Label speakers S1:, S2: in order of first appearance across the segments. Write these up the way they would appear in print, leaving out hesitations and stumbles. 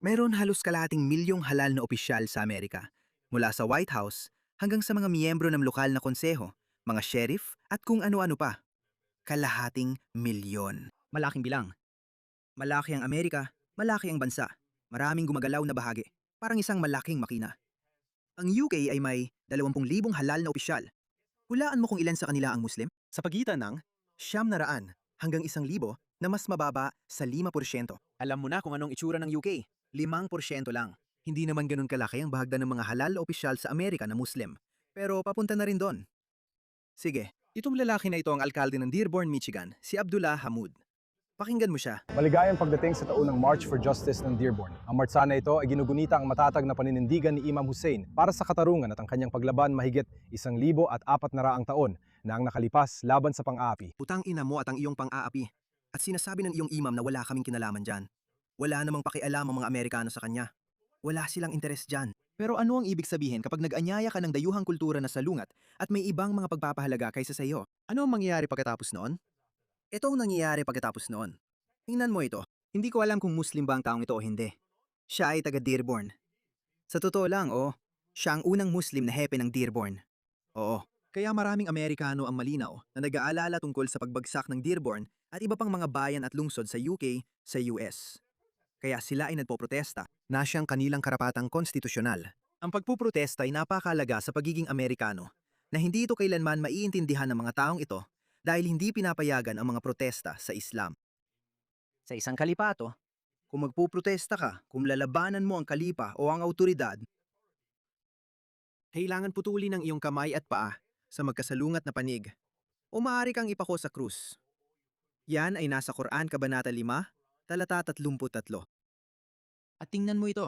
S1: Meron halos kalahating milyong halal na opisyal sa Amerika, mula sa White House hanggang sa mga miyembro ng lokal na konseho, mga sheriff at kung ano-ano pa. Kalahating milyon. Malaking bilang. Malaki ang Amerika, malaki ang bansa. Maraming gumagalaw na bahagi. Parang isang malaking makina. Ang UK ay may 20,000 halal na opisyal. Hulaan mo kung ilan sa kanila ang Muslim? Sa pagitan ng 900 hanggang 1,000 na mas mababa sa 5%. Alam mo na kung anong itsura ng UK. 5% lang. Hindi naman ganun kalaki ang bahagdan ng mga halal na opisyal sa Amerika na Muslim. Pero papunta na rin doon. Sige, itong lalaki na ito ang alkalde ng Dearborn, Michigan, si Abdullah Hamud. Pakinggan mo siya.
S2: Maligayang pagdating sa taunang March for Justice ng Dearborn. Ang martsa na ito ay ginugunita ang matatag na paninindigan ni Imam Hussein para sa katarungan at ang kanyang paglaban mahigit 1,400 taon na ang nakalipas laban sa pang-aapi.
S1: Putang ina mo at ang iyong pang-aapi. At sinasabi ng iyong imam na wala kaming kinalaman dyan. Wala namang pakialam ang mga Amerikano sa kanya. Wala silang interes dyan. Pero ano ang ibig sabihin kapag nag-anyaya ka ng dayuhang kultura na salungat at may ibang mga pagpapahalaga kaysa sa iyo? Ano ang mangyayari pagkatapos noon? Ito ang nangyayari pagkatapos noon. Tingnan mo ito. Hindi ko alam kung Muslim ba ang taong ito o hindi. Siya ay taga Dearborn. Sa totoo lang, siya ang unang Muslim na hepe ng Dearborn. Oo. Kaya maraming Amerikano ang malinaw na nag-aalala tungkol sa pagbagsak ng Dearborn at iba pang mga bayan at lungsod sa UK, sa US. Kaya sila ay nagpoprotesta na siyang kanilang karapatang konstitusyonal. Ang pagpuprotesta ay napakalaga sa pagiging Amerikano na hindi ito kailanman maiintindihan ng mga taong ito dahil hindi pinapayagan ang mga protesta sa Islam. Sa isang kalipato, kung magpuprotesta ka, kung lalabanan mo ang kalipa o ang autoridad, kailangan putulin ang iyong kamay at paa sa magkasalungat na panig o maaari kang ipako sa krus. Yan ay nasa Quran Kabanata 5, talata 33. At tingnan mo ito.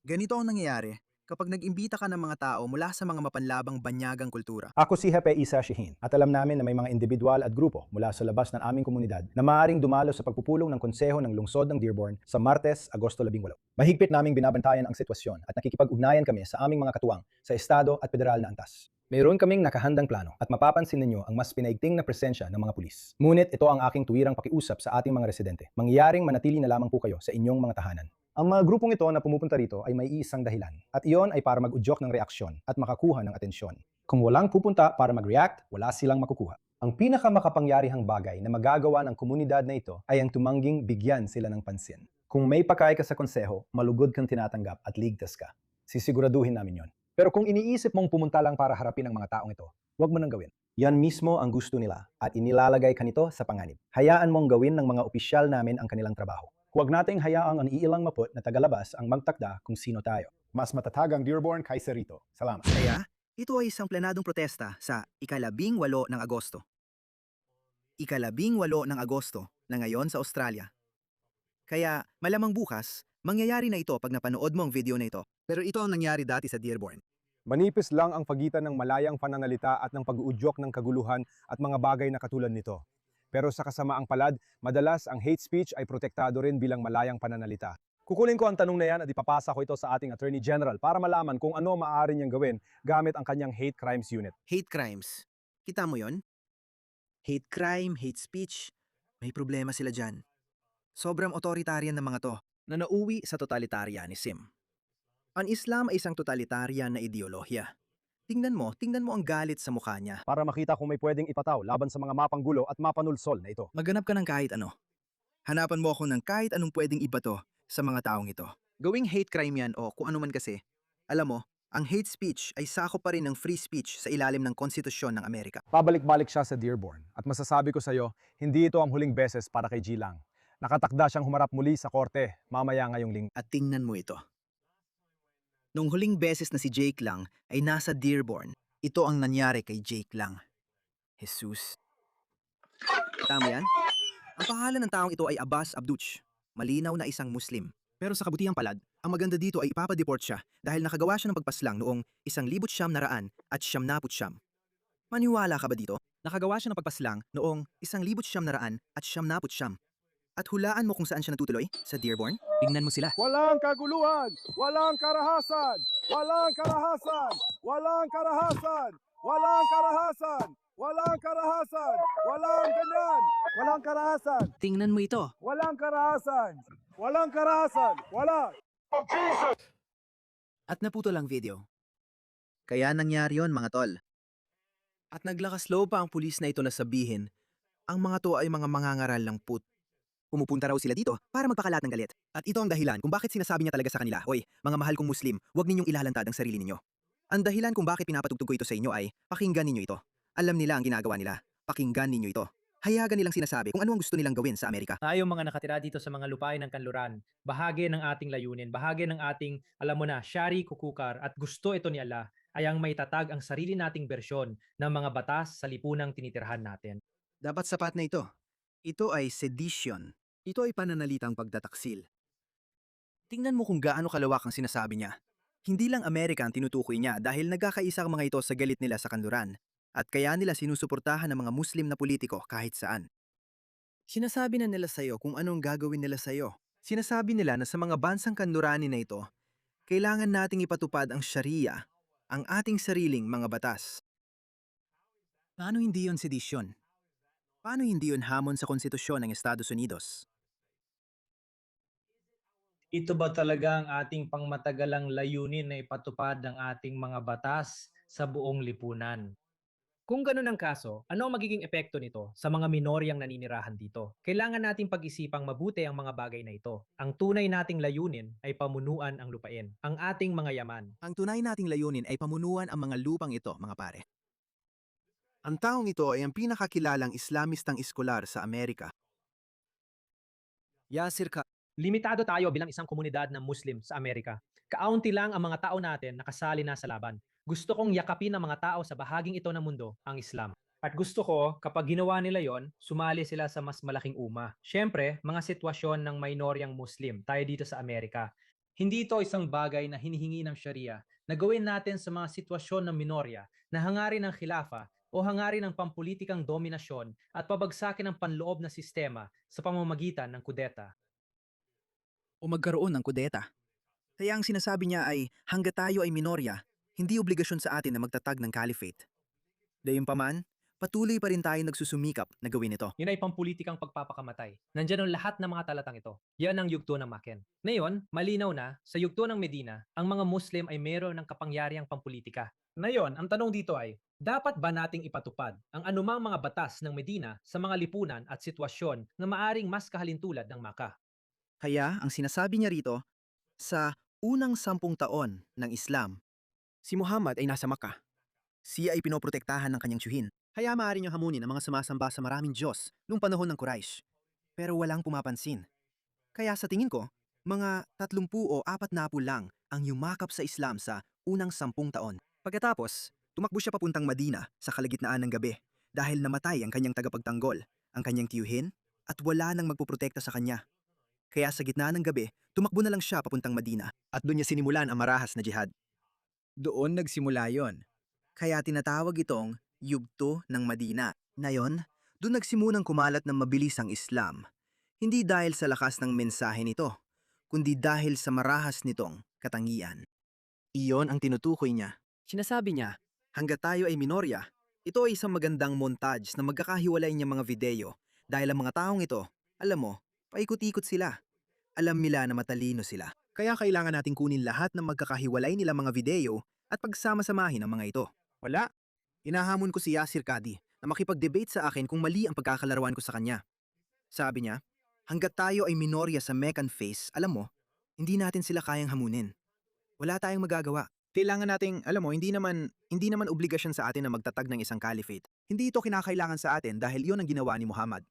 S1: Ganito ang nangyayari kapag nag-imbita ka ng mga tao mula sa mga mapanlabang banyagang kultura.
S2: Ako si Hepe Isa Shihin at alam namin na may mga individual at grupo mula sa labas ng aming komunidad na maaaring dumalo sa pagpupulong ng konseho ng lungsod ng Dearborn sa Martes, Agosto 18. Mahigpit naming binabantayan ang sitwasyon at nakikipag-ugnayan kami sa aming mga katuwang sa estado at federal na antas. Mayroon kaming nakahandang plano at mapapansin ninyo ang mas pinaigting na presensya ng mga pulis. Ngunit ito ang aking tuwirang pakiusap sa ating mga residente. Mangyaring manatili na lamang po kayo sa inyong mga tahanan. Ang mga grupong ito na pumupunta rito ay may iisang dahilan at iyon ay para mag-udyok ng reaksyon at makakuha ng atensyon. Kung walang pupunta para mag-react, wala silang makukuha. Ang pinakamakapangyarihang bagay na magagawa ng komunidad na ito ay ang tumangging bigyan sila ng pansin. Kung may pagkain ka sa konseho, malugod kang tinatanggap at ligtas ka. Sisiguraduhin namin yon. Pero kung iniisip mong pumunta lang para harapin ang mga taong ito, huwag mo nang gawin. Yan mismo ang gusto nila at inilalagay ka nito sa panganib. Hayaan mong gawin ng mga opisyal namin ang kanilang trabaho. Huwag nating hayaang ang iilang maput na tagalabas ang magtakda kung sino tayo. Mas matatag ang Dearborn kaysa rito. Salamat.
S1: Kaya, ito ay isang planadong protesta sa ika-18 ng Agosto. Ika-18 ng Agosto na ngayon sa Australia. Kaya malamang bukas, mangyayari na ito pag napanood mo ang video na ito. Pero ito ang nangyari dati sa Dearborn.
S2: Manipis lang ang pagitan ng malayang pananalita at ng pag-uudyok ng kaguluhan at mga bagay na katulad nito. Pero sa kasamaang palad, madalas ang hate speech ay protektado rin bilang malayang pananalita. Kukunin ko ang tanong na yan at ipapasa ko ito sa ating Attorney General para malaman kung ano maaari niyang gawin gamit ang kanyang Hate Crimes Unit.
S1: Hate crimes. Kita mo yon? Hate crime, hate speech. May problema sila dyan. Sobrang authoritarian ng mga to na nauwi sa totalitarianism. Ang Islam ay isang totalitarian na ideolohiya. Tingnan mo ang galit sa mukha niya.
S2: Para makita kung may pwedeng ipataw laban sa mga mapanggulo at mapanulsol na ito.
S1: Maghanap ka ng kahit ano. Hanapan mo ako ng kahit anong pwedeng ibato sa mga taong ito. Gawing hate crime yan o kung ano man kasi. Alam mo, ang hate speech ay sakop pa rin ng free speech sa ilalim ng konstitusyon ng Amerika.
S2: Pabalik-balik siya sa Dearborn at masasabi ko sa iyo, hindi ito ang huling beses para kay G lang. Nakatakda siyang humarap muli sa korte mamaya ngayong linggo.
S1: At tingnan mo ito. Nung huling beses na si Jake Lang ay nasa Dearborn, ito ang nangyari kay Jake Lang. Jesus. Tama yan? Ang pangalan ng taong ito ay Abbas Abduch. Malinaw na isang Muslim. Pero sa kabutihang palad, ang maganda dito ay ipapadeport siya dahil nakagawa siya ng pagpaslang noong 1900. Maniwala ka ba dito? Nakagawa siya ng pagpaslang noong 1900. At hulaan mo kung saan siya natutuloy? Sa Dearborn? Tingnan mo sila.
S2: Walang kaguluhan! Walang karahasan! Walang karahasan! Walang karahasan! Walang karahasan! Walang karahasan! Walang ganyan! Walang karahasan!
S1: Tingnan mo ito.
S2: Walang karahasan!
S3: Walang karahasan! Wala!
S1: At naputol ang video. Kaya nangyari yon mga tol. At naglakas loob pa ang pulis na ito na sabihin, ang mga to ay mga mangangaral ng put. Pumupunta raw sila dito para magpakalat ng galit. At ito ang dahilan kung bakit sinasabi niya talaga sa kanila, "Hoy, mga mahal kong Muslim, huwag ninyong ilalantad ang sarili ninyo." Ang dahilan kung bakit pinapatugtog ko ito sa inyo ay, pakinggan ninyo ito. Alam nila ang ginagawa nila. Pakinggan ninyo ito. Hayagan nilang sinasabi kung ano ang gusto nilang gawin sa Amerika.
S4: Tayong mga nakatira dito sa mga lupain ng kanluran, bahagi ng ating layunin, bahagi ng ating, alam mo na, syari kukukar at gusto ito ni Allah ay ang maitatag ang sarili nating bersyon ng mga batas sa lipunang tinitirhan natin.
S1: Dapat sapat na ito. Ito ay sedition. Ito ay pananalitang pagtataksil. Tingnan mo kung gaano kalawak ang sinasabi niya. Hindi lang Amerika ang tinutukoy niya dahil nagkakaisa ang mga ito sa galit nila sa kanluran. At kaya nila sinusuportahan ng mga Muslim na politiko kahit saan. Sinasabi na nila sa'yo kung anong gagawin nila sa'yo. Sinasabi nila na sa mga bansang kanlurani na ito, kailangan nating ipatupad ang Sharia, ang ating sariling mga batas. Paano hindi yon sedisyon? Paano hindi yon hamon sa konstitusyon ng Estados Unidos?
S4: Ito ba talaga ang ating pangmatagalang layunin na ipatupad ang ating mga batas sa buong lipunan? Kung ganun ang kaso, ano ang magiging epekto nito sa mga minoryang naninirahan dito? Kailangan nating pag-isipang mabuti ang mga bagay na ito. Ang tunay nating layunin ay pamunuan ang lupain, ang ating mga yaman.
S1: Ang tunay nating layunin ay pamunuan ang mga lupang ito, mga pare. Ang taong ito ay ang pinakakilalang Islamistang iskolar sa Amerika. Yasir Ka.
S4: Limitado tayo bilang isang komunidad ng Muslim sa Amerika. Kaunti lang ang mga tao natin na kasali na sa laban. Gusto kong yakapin ng mga tao sa bahaging ito ng mundo, ang Islam. At gusto ko, kapag ginawa nila yon, sumali sila sa mas malaking umma. Siyempre, mga sitwasyon ng minoryang Muslim, tayo dito sa Amerika. Hindi ito isang bagay na hinihingi ng Sharia na gawin natin sa mga sitwasyon ng minorya na hangarin ng khilafa o hangarin ng pampulitikang dominasyon at pabagsakin ng panloob na sistema sa pamamagitan ng kudeta.
S1: O magkaroon ng kudeta. Kaya ang sinasabi niya ay hanggat tayo ay minorya, hindi obligasyon sa atin na magtatag ng caliphate. Gayunpaman, patuloy pa rin tayo nagsusumikap na gawin ito.
S4: Yun ay pampulitikang pagpapakamatay. Nandiyan ang lahat ng mga talatang ito. Yan ang yugto ng Maken. Ngayon, malinaw na, sa yugto ng Medina, ang mga Muslim ay mayroon ng kapangyarihang pampulitika. Ngayon, ang tanong dito ay, dapat ba nating ipatupad ang anumang mga batas ng Medina sa mga lipunan at sitwasyon na maaring mas kahalintulad ng Makkah?
S1: Kaya ang sinasabi niya rito, sa unang 10 taon ng Islam, si Muhammad ay nasa Makkah. Siya ay pinoprotektahan ng kanyang tiyuhin. Kaya maaari niyang hamunin ang mga sumasamba sa maraming Diyos noong panahon ng Quraysh. Pero walang pumapansin. Kaya sa tingin ko, mga 30 o 40 lang ang yumakap sa Islam sa unang 10 taon. Pagkatapos, tumakbo siya papuntang Madina sa kalagitnaan ng gabi dahil namatay ang kanyang tagapagtanggol, ang kanyang tiyuhin, at wala nang magpuprotekta sa kanya. Kaya sa gitna ng gabi, tumakbo na lang siya papuntang Madina at doon niya sinimulan ang marahas na jihad. Doon nagsimula yon. Kaya tinatawag itong Yugto ng Madina. Ngayon, doon nagsimunang kumalat ng mabilis ang Islam. Hindi dahil sa lakas ng mensahe nito, kundi dahil sa marahas nitong katangian. Iyon ang tinutukoy niya. Sinasabi niya, hanggat tayo ay minorya, ito ay isang magandang montage na magkakahiwalay niyang mga video dahil ang mga taong ito, alam mo, paikot-ikot sila. Alam nila na matalino sila. Kaya kailangan nating kunin lahat ng magkakahiwalay nila mga video at pagsama-samahin ang mga ito. Wala. Hinahamon ko si Yasir Kadi na makipag-debate sa akin kung mali ang pagkakalaruan ko sa kanya. Sabi niya, hanggat tayo ay minorya sa Meccan face, alam mo, hindi natin sila kayang hamunin. Wala tayong magagawa. Kailangan nating, alam mo, hindi naman obligasyon sa atin na magtatag ng isang caliphate. Hindi ito kinakailangan sa atin dahil iyon ang ginawa ni Muhammad.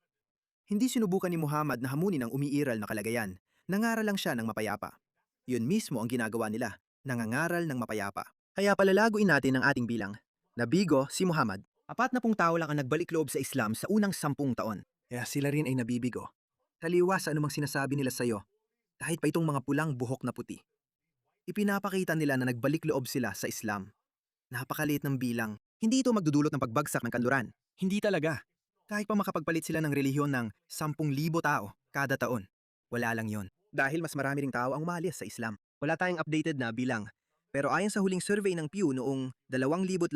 S1: Hindi sinubukan ni Muhammad na hamunin ang umiiral na kalagayan. Nangaral lang siya ng mapayapa. Yun mismo ang ginagawa nila, nangangaral ng mapayapa. Kaya palalaguin natin ang ating bilang. Nabigo si Muhammad. 40 tao lang ang nagbalik loob sa Islam sa unang 10 taon. Kaya sila rin ay nabibigo. Taliwas sa anumang sinasabi nila sa'yo, kahit pa itong mga pulang buhok na puti. Ipinapakita nila na nagbalik loob sila sa Islam. Napakaliit ng bilang. Hindi ito magdudulot ng pagbagsak ng kanluran. Hindi talaga. Kahit pa makapagpalit sila ng relihiyon ng 10,000 tao kada taon. Wala lang yon. Dahil mas marami ring tao ang umalis sa Islam. Wala tayong updated na bilang. Pero ayon sa huling survey ng Pew noong 2016,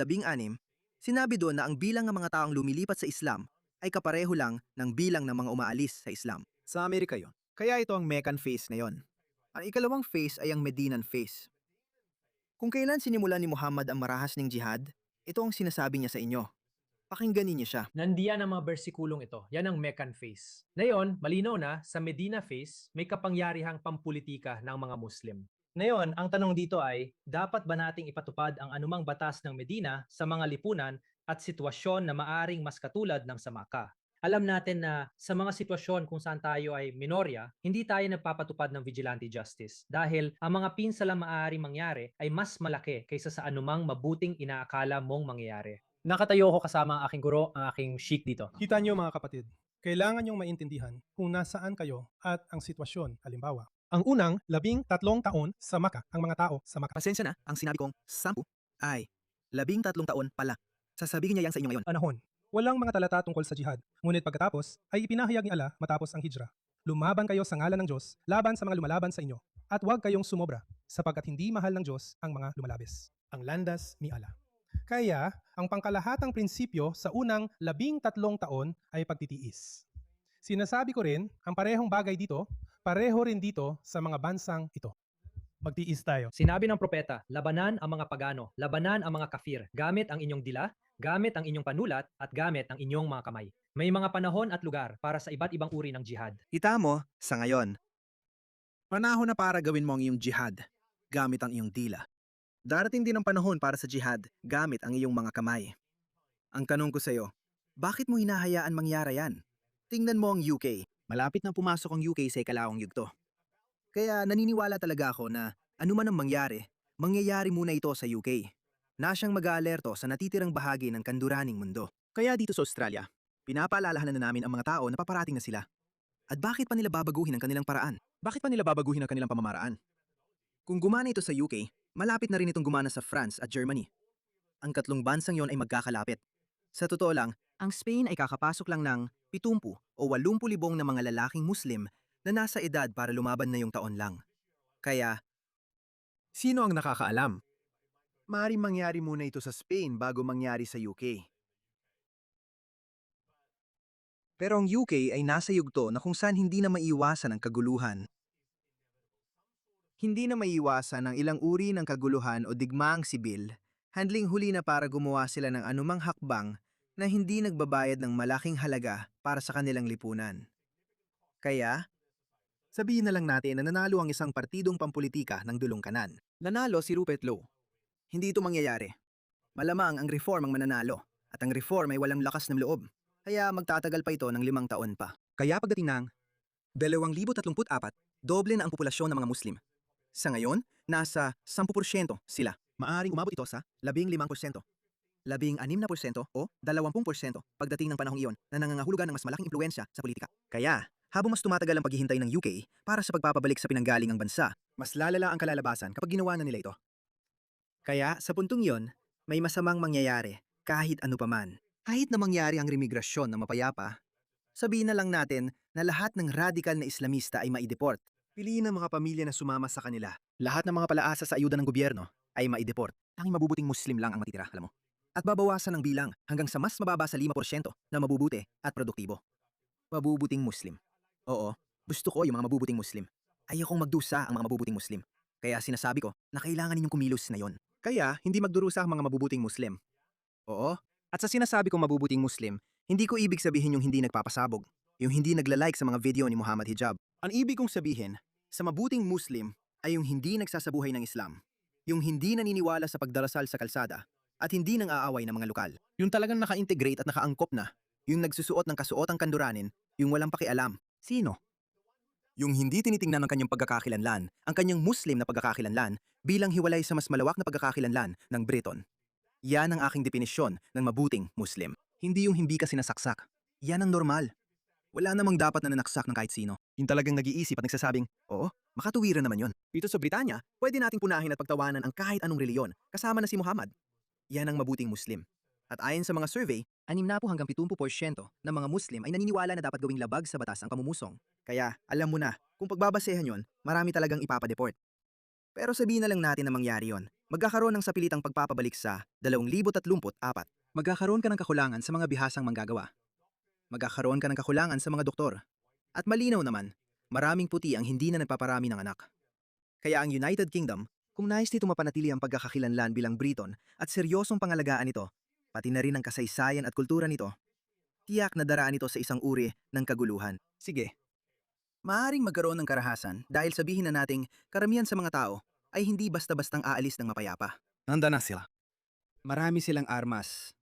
S1: sinabi doon na ang bilang ng mga taong lumilipat sa Islam ay kapareho lang ng bilang ng mga umaalis sa Islam. Sa Amerika yon. Kaya ito ang Meccan phase ngayon. Ang ikalawang phase ay ang Medinan phase. Kung kailan sinimulan ni Muhammad ang marahas ng jihad, ito ang sinasabi niya sa inyo. Pakinggan ninyo siya.
S4: Nandiyan ang mga bersikulong ito. Yan ang Meccan phase. Ngayon, malinaw na sa Medina phase, may kapangyarihang pampulitika ng mga Muslim. Ngayon, ang tanong dito ay, dapat ba nating ipatupad ang anumang batas ng Medina sa mga lipunan at sitwasyon na maaring mas katulad ng sa Makkah? Alam natin na sa mga sitwasyon kung saan tayo ay minorya, hindi tayo nagpapatupad ng vigilante justice dahil ang mga pinsalang maaaring mangyari ay mas malaki kaysa sa anumang mabuting inaakala mong mangyayari. Nakatayo ko kasama ang aking guro, ang aking sheik dito.
S5: Kita niyo mga kapatid, kailangan niyong maintindihan kung nasaan kayo at ang sitwasyon. Halimbawa, ang unang 13 taon sa Maka, ang mga tao sa Maka.
S1: Pasensya na, ang sinabi kong 10 ay 13 taon pala. Sasabihin niya yan sa inyo ngayon.
S5: Panahon, walang mga talata tungkol sa jihad. Ngunit pagkatapos ay ipinahayag ni Allah matapos ang hijrah. Lumaban kayo sa ngalan ng Diyos laban sa mga lumalaban sa inyo. At huwag kayong sumobra sapagkat hindi mahal ng Diyos ang mga lumalabis. Ang landas ni Allah. Kaya, ang pangkalahatang prinsipyo sa unang 13 taon ay pagtitiis. Sinasabi ko rin, ang parehong bagay dito, pareho rin dito sa mga bansang ito. Magtiis tayo.
S4: Sinabi ng propeta, labanan ang mga pagano, labanan ang mga kafir, gamit ang inyong dila, gamit ang inyong panulat, at gamit ang inyong mga kamay. May mga panahon at lugar para sa iba't ibang uri ng jihad.
S1: Kita mo, sa ngayon, panahon na para gawin mo ang iyong jihad gamit ang iyong dila. Darating din ang panahon para sa jihad gamit ang iyong mga kamay. Ang tanong ko sa iyo, bakit mo hinahayaan mangyari yan? Tingnan mo ang UK. Malapit na pumasok ang UK sa ikalawang yugto. Kaya naniniwala talaga ako na anuman ang mangyayari muna ito sa UK. Na siyang mag-aalerto sa natitirang bahagi ng kanduraning mundo. Kaya dito sa Australia, pinapaalalahanan na namin ang mga tao na paparating na sila. At bakit pa nila babaguhin ang kanilang paraan? Bakit pa nila babaguhin ang kanilang pamamaraan? Kung gumana ito sa UK, malapit na rin itong gumana sa France at Germany. Ang katlong bansang yon ay magkakalapit. Sa totoo lang, ang Spain ay kakapasok lang ng 70 o 80,000 na mga lalaking Muslim na nasa edad para lumaban na yung taon lang. Kaya, sino ang nakakaalam? Maaaring mangyari muna ito sa Spain bago mangyari sa UK. Pero ang UK ay nasa yugto na kung saan hindi na maiiwasan ang kaguluhan. Hindi na maiiwasan ang ilang uri ng kaguluhan o digmaang sibil, handling huli na para gumawa sila ng anumang hakbang na hindi nagbabayad ng malaking halaga para sa kanilang lipunan. Kaya, sabihin na lang natin na nanalo ang isang partidong pampulitika ng dulong kanan. Nanalo si Rupert Lowe. Hindi ito mangyayari. Malamang ang reform ang mananalo at ang reform ay walang lakas ng loob. Kaya magtatagal pa ito ng 5 taon pa. Kaya pagdating ng 2034, doble na ang populasyon ng mga Muslim. Sa ngayon, nasa 10% sila. Maaring umabot ito sa 15%, 16% o 20% pagdating ng panahong iyon na nangangahulugan ng mas malaking impluensya sa politika. Kaya, habang mas tumatagal ang paghihintay ng UK para sa pagpapabalik sa pinanggalingang bansa, mas lalala ang kalalabasan kapag ginawa na nila ito. Kaya, sa puntong iyon, may masamang mangyayari kahit ano paman. Kahit na mangyari ang remigrasyon na mapayapa, sabihin na lang natin na lahat ng radikal na Islamista ay maideport. Piliin ang mga pamilya na sumama sa kanila. Lahat ng mga palaasa sa ayuda ng gobyerno ay maideport. Tanging mabubuting Muslim lang ang matitira, alam mo. At babawasan ang bilang hanggang sa mas mababa sa 5% na mabubuti at produktibo. Mabubuting Muslim. Oo, gusto ko yung mga mabubuting Muslim. Ayokong magdusa ang mga mabubuting Muslim. Kaya sinasabi ko na kailangan ninyong kumilos na yon. Kaya hindi magdurusa ang mga mabubuting Muslim. Oo, at sa sinasabi kong mabubuting Muslim, hindi ko ibig sabihin yung hindi nagpapasabog, yung hindi nagla-like sa mga video ni Muhammad Hijab. Ang ibig kong sabihin, sa mabuting Muslim ay yung hindi nagsasabuhay ng Islam, yung hindi naniniwala sa pagdarasal sa kalsada, at hindi nang aaway ng mga lokal. Yung talagang naka-integrate at nakaangkop na, yung nagsusuot ng kasuotang kanduranin, yung walang pakialam. Sino? Yung hindi tinitingnan ang kanyang pagkakakilanlan, ang kanyang Muslim na pagkakakilanlan, bilang hiwalay sa mas malawak na pagkakakilanlan ng Briton. Yan ang aking definisyon ng mabuting Muslim. Hindi yung hindi ka sinasaksak. Yan ang normal. Wala namang dapat na nanaksak ng kahit sino. Yung talagang nag-iisip at nagsasabing, oo, makatuwiran naman yon. Dito sa Britanya, pwede nating punahin at pagtawanan ang kahit anong reliyon, kasama na si Muhammad. Yan ang mabuting Muslim. At ayon sa mga survey, 60 hanggang 70% ng mga Muslim ay naniniwala na dapat gawing labag sa batas ang pamumusong. Kaya, alam mo na, kung pagbabasehan yon, marami talagang ipapadeport. Pero sabihin na lang natin na mangyari yon. Magkakaroon ng sapilitang pagpapabalik sa 2034. Magkakaroon ka ng kakulangan sa mga bihasang manggagawa. Magkakaroon ka ng kakulangan sa mga doktor. At malinaw naman, Maraming puti ang hindi na nagpaparami ng anak. Kaya ang United Kingdom, kung nais nito mapanatili ang pagkakakilanlan bilang Briton at seryosong pangalagaan ito, pati na rin ang kasaysayan at kultura nito, tiyak na daraan ito sa isang uri ng kaguluhan. Sige, maaring magkaroon ng karahasan dahil sabihin na nating karamihan sa mga tao ay hindi basta-bastang aalis ng mapayapa. Handa na sila. Marami silang armas.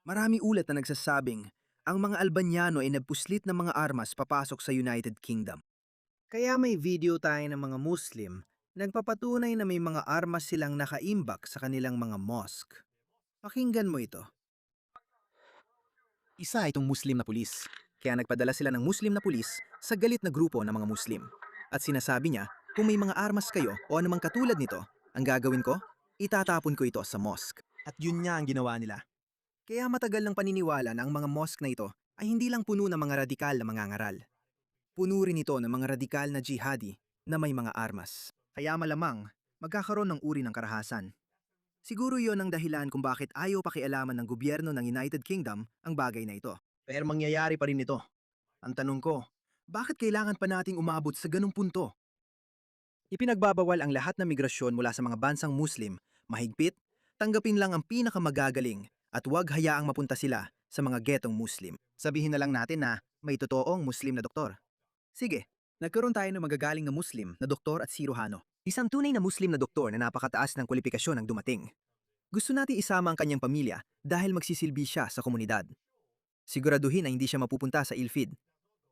S1: Marami ulat na nagsasabing ang mga Albanyano ay nagpuslit ng mga armas papasok sa United Kingdom. Kaya may video tayo ng mga Muslim nagpapatunay na may mga armas silang nakaimbak sa kanilang mga mosque. Pakinggan mo ito. Isa itong Muslim na pulis. Kaya nagpadala sila ng Muslim na pulis sa galit na grupo ng mga Muslim. At sinasabi niya, kung may mga armas kayo o anumang katulad nito, ang gagawin ko, itatapon ko ito sa mosque. At yun nga ang ginawa nila. Kaya matagal ng paniniwala na ang mga mosque na ito ay hindi lang puno ng mga radikal na mangangaral. Puno rin ito ng mga radikal na jihadi na may mga armas. Kaya malamang, magkakaroon ng uri ng karahasan. Siguro yon ang dahilan kung bakit ayaw pakialaman ng gobyerno ng United Kingdom ang bagay na ito. Pero mangyayari pa rin ito. Ang tanong ko, bakit kailangan pa nating umabot sa ganung punto? Ipinagbabawal ang lahat ng migrasyon mula sa mga bansang Muslim, mahigpit, tanggapin lang ang pinakamagagaling at huwag hayaang mapunta sila sa mga getong Muslim. Sabihin na lang natin na may totoong Muslim na doktor. Sige, nagkaroon tayo ng magagaling na Muslim na doktor at siruhano. Isang tunay na Muslim na doktor na napakataas ng kwalifikasyon ang dumating. Gusto natin isama ang kanyang pamilya dahil magsisilbi siya sa komunidad. Siguraduhin na hindi siya mapupunta sa Ilfid.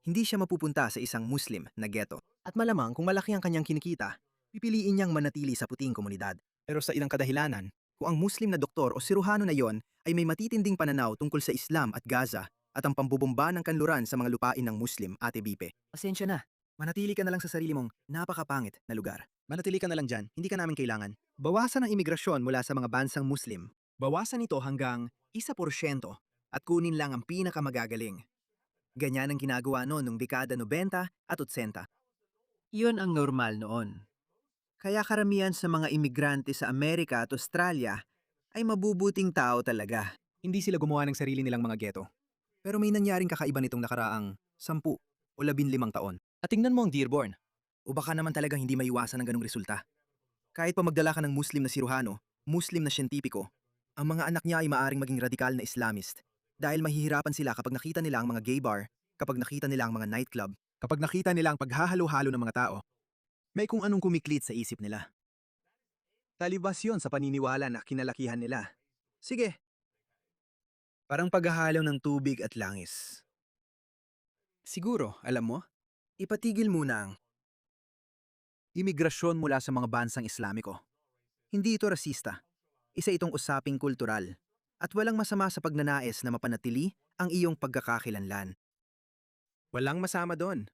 S1: Hindi siya mapupunta sa isang Muslim na ghetto. At malamang kung malaki ang kanyang kinikita, pipiliin niyang manatili sa puting komunidad. Pero sa ilang kadahilanan, kung ang Muslim na doktor o siruhano na yon ay may matitinding pananaw tungkol sa Islam at Gaza at ang pambubomba ng kanluran sa mga lupain ng Muslim, Ate Bipe. Pasensya na. Manatili ka na lang sa sarili mong napakapangit na lugar. Manatili ka na lang dyan, hindi ka namin kailangan. Bawasan ang imigrasyon mula sa mga bansang Muslim. Bawasan ito hanggang 1% at kunin lang ang pinakamagagaling. Ganyan ang ginagawa noon nung dekada 90 at 80. Iyon ang normal noon. Kaya karamihan sa mga imigrante sa Amerika at Australia ay mabubuting tao talaga. Hindi sila gumawa ng sarili nilang mga ghetto. Pero may nangyaring kakaiba nitong nakaraang 10 o 15 taon. At tingnan mo ang Dearborn. O baka naman talagang hindi maiwasan ang ganong resulta. Kahit pa magdala ka ng Muslim na siruhano, Muslim na siyentipiko, ang mga anak niya ay maaring maging radikal na Islamist dahil mahihirapan sila kapag nakita nila ang mga gay bar, kapag nakita nila ang mga nightclub, kapag nakita nila ang paghahalo-halo ng mga tao. May kung anong kumiklit sa isip nila. Talibas yun sa paniniwala na kinalakihan nila. Sige. Parang paghahalo ng tubig at langis. Siguro, alam mo, ipatigil muna ang imigrasyon mula sa mga bansang Islamiko. Hindi ito rasista. Isa itong usaping kultural. At walang masama sa pagnanais na mapanatili ang iyong pagkakakilanlan. Walang masama doon.